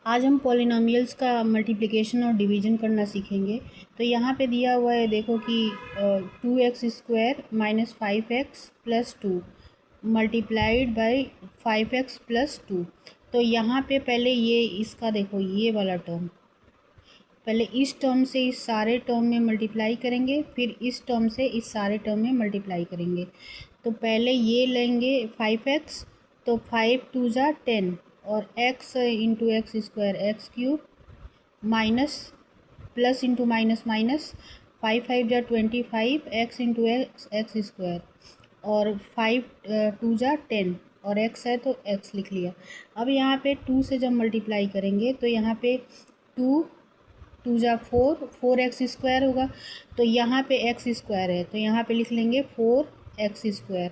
आज हम पॉलिनोमियल्स का मल्टीप्लिकेशन और डिवीजन करना सीखेंगे। तो यहाँ पे दिया हुआ है, देखो कि 2x² minus 5x plus 2 multiplied by 5x plus 2। तो यहाँ पे पहले ये इसका देखो, ये वाला टर्म पहले इस टर्म से इस सारे टर्म में मल्टीप्लाई करेंगे, फिर इस टर्म से इस सारे टर्म में मल्टीप्लाई करेंगे। तो पहले ये लेंगे 5x, तो 5 2 ज़ा 10 और x into x square x cube minus plus into minus minus 5 5 ज़ा 25 x into x x square और 5 2 ज़ा 10 और x है तो x लिख लिया। अब यहाँ पे 2 से जब मल्टीप्लाई करेंगे तो यहाँ पे 2 2 ज़ा 4x² होगा। तो यहाँ पे x स्क्वायर है तो यहाँ पे लिख लेंगे 4x²।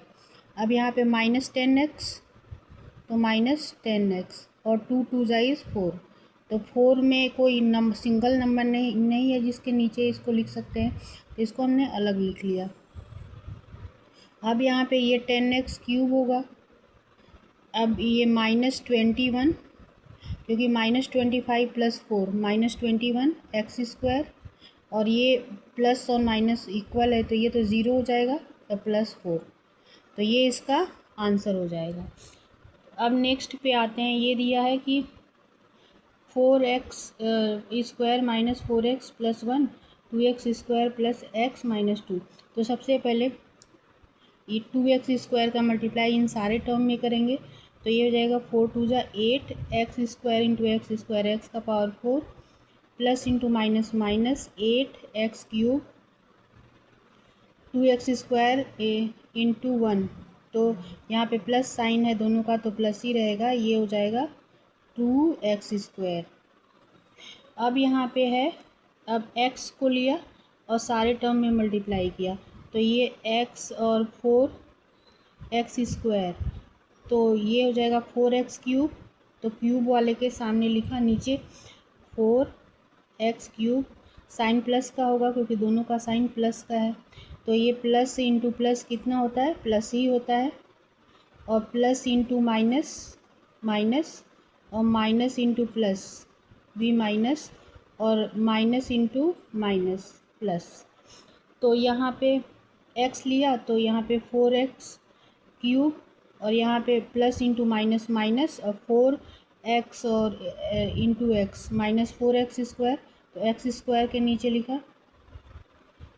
अब यहाँ पे माइनस 10x तो माइनस 10x और 2 2 ज़ा इज़ 4। तो 4 में कोई सिंगल नंबर नहीं है जिसके नीचे इसको लिख सकते हैं, तो इसको हमने अलग लिख लिया। अब यहाँ पे ये 10x³ होगा। अब ये -21, क्योंकि -25 प्लस 4 -21 x² और ये प्लस और माइनस इक्वल है तो ये तो ज़ीरो हो जाएगा, तो +4। तो ये इसका आंसर हो जाएगा। अब नेक्स्ट पे आते हैं, ये दिया है कि 4x² minus 4x plus 1 2x² plus x minus 2। तो सबसे पहले ये 2x² का मल्टीप्लाई इन सारे टर्म में करेंगे, तो ये हो जाएगा 4 2 ज़ा 8 x² इंटू x² x का power 4 plus into minus minus 8x³ 2x² into 1। तो यहाँ पे प्लस साइन है दोनों का तो प्लस ही रहेगा, ये हो जाएगा 2x²। अब यहाँ पे है, अब x को लिया और सारे टर्म में मल्टीप्लाई किया, तो ये x और 4x², तो ये हो जाएगा 4x³। तो क्यूब वाले के सामने लिखा, नीचे 4x³। साइन प्लस का होगा क्योंकि दोनों का साइन प्लस का है, तो ये प्लस इंटू प्लस कितना होता है, प्लस ही होता है। और प्लस इंटू माइनस माइनस और माइनस इंटू प्लस भी माइनस और माइनस इंटू माइनस प्लस। तो यहाँ पे x लिया तो यहाँ पे 4x³ और यहाँ पे प्लस इंटू माइनस माइनस और 4x और इंटू एक्स माइनस 4x², तो x² के नीचे लिखा।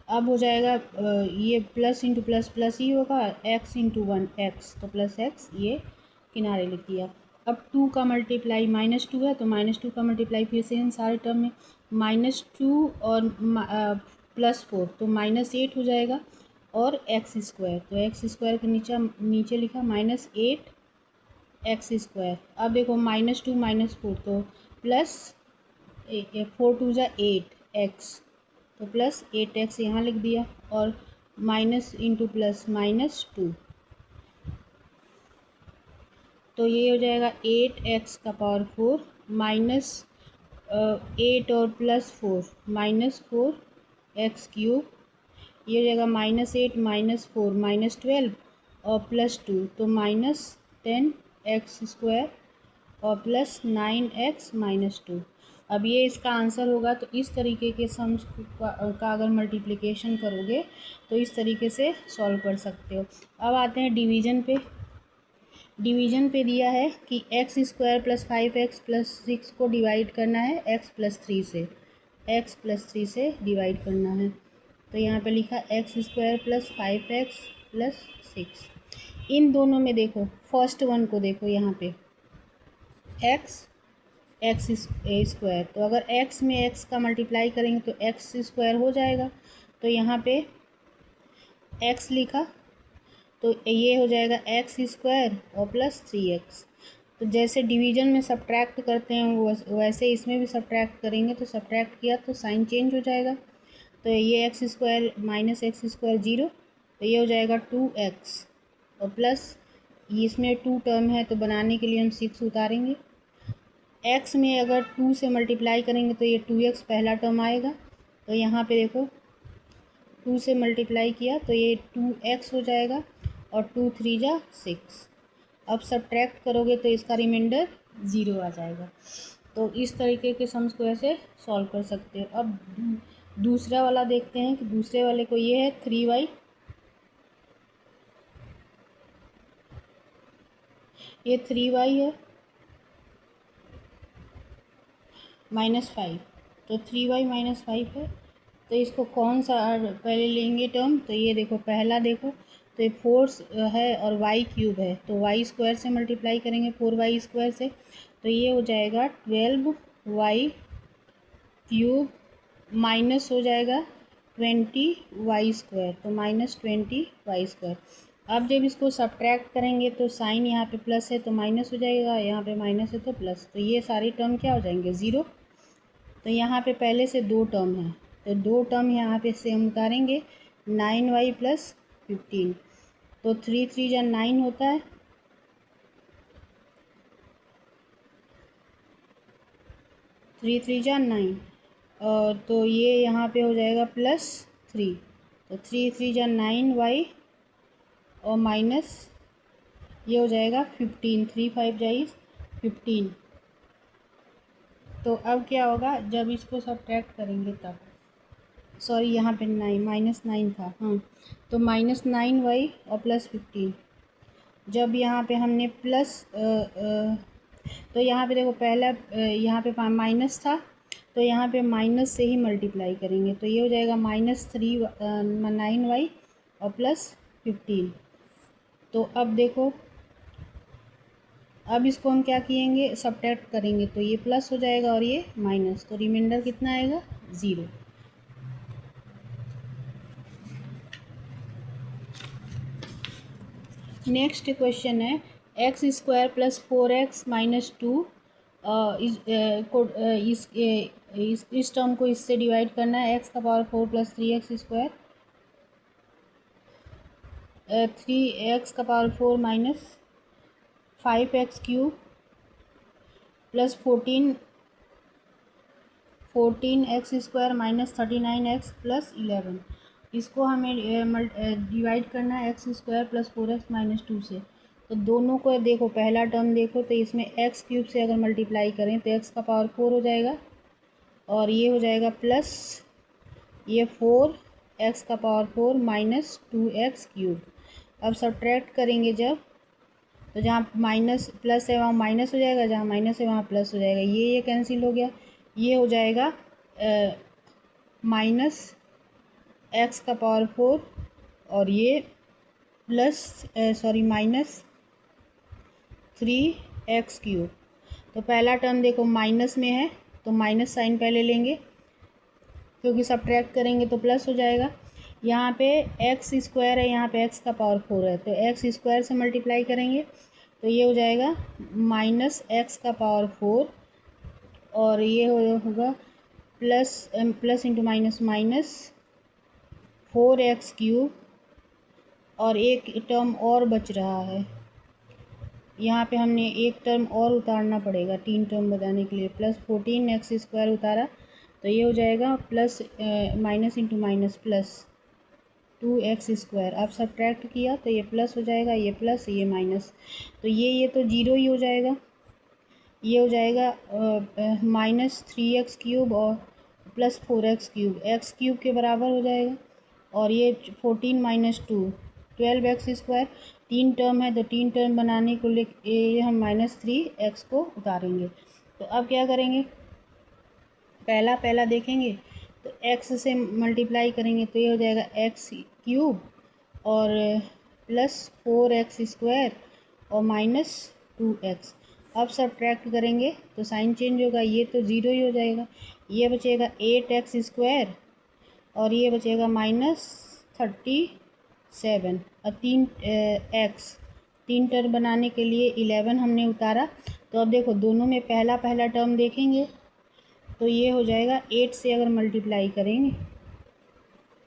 अब हो जाएगा ये प्लस इंटू प्लस प्लस ही होगा, x इंटू 1 x, तो प्लस x ये किनारे लिख दिया। अब 2 का मल्टीप्लाई -2 है तो -2 का मल्टीप्लाई फिर से इन सारे टर्म में -2 और +4 तो -8 हो जाएगा और x², तो x² के नीचे लिखा -8x²। अब देखो -2 -4 तो प्लस 4 2 ज़ा 8x, तो प्लस 8x यहाँ लिख दिया और माइनस इंटू प्लस -2, तो ये हो जाएगा 8x का पावर 4 माइनस 8 और प्लस 4 -4x³। ये हो जाएगा -8 -4 -12 और +2 तो -10x² और प्लस 9x -2। अब ये इसका आंसर होगा। तो इस तरीके के सम्स का अगर मल्टीप्लिकेशन करोगे तो इस तरीके से सॉल्व कर सकते हो। अब आते हैं डिवीज़न पे। डिवीज़न पे दिया है कि x² प्लस 5x प्लस 6 को डिवाइड करना है x प्लस 3 से, x प्लस 3 से डिवाइड करना है। तो यहाँ पे लिखा x² प्लस 5x प्लस 6। इन दोनों में देखो, फर्स्ट वन को देखो, यहाँ पे x² तो अगर x में x का मल्टीप्लाई करेंगे तो x² हो जाएगा। तो यहाँ पे x लिखा तो ये हो जाएगा x² और प्लस 3x। तो जैसे डिवीज़न में सब्ट्रैक्ट करते हैं वैसे इसमें भी सब्ट्रैक्ट करेंगे, तो सब्ट्रैक्ट किया तो साइन चेंज हो जाएगा। तो ये x² माइनस x² 0, तो ये हो जाएगा 2x और प्लस इसमें 2 टर्म है तो बनाने के लिए हम 6 उतारेंगे। x में अगर 2 से मल्टीप्लाई करेंगे तो ये 2x पहला टर्म आएगा। तो यहाँ पे देखो 2 से मल्टीप्लाई किया तो ये 2x हो जाएगा और 2 3 ज़ा 6। अब सब्ट्रैक्ट करोगे तो इसका रिमाइंडर 0 आ जाएगा। तो इस तरीके के सम्स को ऐसे सॉल्व कर सकते हो। अब दूसरा वाला देखते हैं कि दूसरे वाले को ये है 3y, ये 3y है -5, तो 3y -5 है। तो इसको कौन सा पहले लेंगे टर्म, तो ये देखो पहला देखो, तो ये 4 है और y क्यूब है, तो y स्क्वायर से मल्टीप्लाई करेंगे 4y स्क्वायर से, तो ये हो जाएगा 12y क्यूब माइनस हो जाएगा 20y स्क्वायर, तो -20y स्क्वायर। अब जब इसको सब्ट्रैक्ट करेंगे तो साइन यहाँ पे प्लस है तो माइनस हो जाएगा, यहाँ पे माइनस है तो प्लस, तो ये सारी टर्म क्या हो जाएंगे, ज़ीरो। तो यहाँ पे पहले से 2 टर्म हैं, तो 2 टर्म यहाँ पे से हम उतारेंगे 9y + 15, तो 3 3 जा 9 होता है, 3 3 जा 9, और तो ये यहाँ पे हो जाएगा +3, तो 3 3 जा 9y और माइनस ये हो जाएगा 15, 3 5 जा 15। तो अब क्या होगा जब इसको सब्ट्रैक्ट करेंगे तब, सॉरी यहाँ पे 9 -9 था, हाँ, तो -9y और +15। जब यहाँ पे हमने प्लस तो यहाँ पे देखो पहला यहाँ पे माइनस था, तो यहाँ पे माइनस से ही मल्टीप्लाई करेंगे, तो ये हो जाएगा -9y और +15। तो अब देखो, अब इसको हम क्या किएंगे, सब्ट्रैक्ट करेंगे, तो ये प्लस हो जाएगा और ये माइनस, तो रिमाइंडर कितना आएगा, 0। नेक्स्ट क्वेश्चन है x² + 4x - 2, इस टर्म को इससे डिवाइड करना है, x⁴ + 3x², 3x⁴ - 5x³ + 14x² - 39x + 11, इसको हमें डिवाइड करना है x² + 4x - 2 से। तो दोनों को देखो, पहला टर्म देखो तो इसमें x³ से अगर मल्टीप्लाई करें तो x⁴ हो जाएगा, और ये हो जाएगा प्लस ये 4x⁴ - 2x³। अब सब्ट्रैक्ट करेंगे जब, तो जहाँ माइनस प्लस है वहाँ माइनस हो जाएगा, जहाँ माइनस है वहाँ प्लस हो जाएगा, ये कैंसिल हो गया, ये हो जाएगा -x⁴ और ये प्लस सॉरी -3x³। तो पहला टर्म देखो माइनस में है, तो माइनस साइन पहले लेंगे, क्योंकि सब्ट्रैक्ट करेंगे तो प्लस हो जाएगा। यहाँ पे x² है, यहाँ पे x⁴ है, तो x² से मल्टीप्लाई करेंगे तो ये हो जाएगा -x⁴, और ये होगा plus into minus minus 4x³, और एक टर्म और बच रहा है, यहाँ पे हमने एक टर्म और उतारना पड़ेगा 3 टर्म बताने के लिए, +14x² उतारा, तो ये हो जाएगा plus minus into minus plus 2x²। अब सब्ट्रैक्ट किया तो ये प्लस हो जाएगा, ये प्लस ये माइनस, तो ये तो जीरो ही हो जाएगा, ये हो जाएगा -3x³ और प्लस 4x³ x³ के बराबर हो जाएगा, और ये 14 - 2 12x², 3 टर्म है तो 3 टर्म बनाने को ये हम -3x को उतारेंगे। तो अब क्या करेंगे, पहला देखेंगे तो x से मल्टीप्लाई करेंगे तो ये हो जाएगा x³ और प्लस 4x² और -2x। अब सब्ट्रैक्ट करेंगे तो साइन चेंज होगा, ये तो ज़ीरो ही हो जाएगा, ये बचेगा 8x² और ये बचेगा -37, और 3 टर्म बनाने के लिए 11 हमने उतारा। तो अब देखो दोनों में पहला टर्म देखेंगे तो ये हो जाएगा 8 से अगर मल्टीप्लाई करेंगे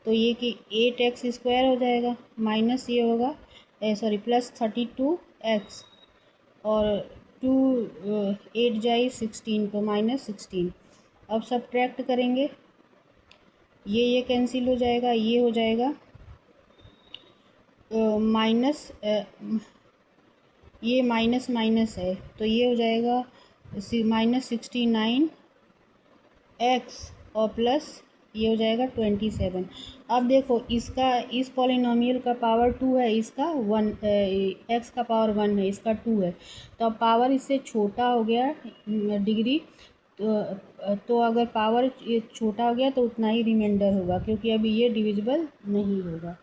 तो ये कि 8x² हो जाएगा, माइनस ये होगा सॉरी प्लस 32x, और 2 8 जाई 16, तो -16। अब सब्ट्रैक्ट करेंगे, ये कैंसिल हो जाएगा, ये हो जाएगा माइनस ये माइनस माइनस है, तो ये हो जाएगा -69 एक्स और प्लस ये हो जाएगा 27। अब देखो इसका, इस पॉलिनोमियल का पावर 2 है, इसका 1, एक्स का पावर 1 है, इसका 2 है। तो अब पावर इससे छोटा हो गया डिग्री, तो अगर पावर ये छोटा हो गया तो उतना ही रिमाइंडर होगा, क्योंकि अभी ये डिविजिबल नहीं होगा।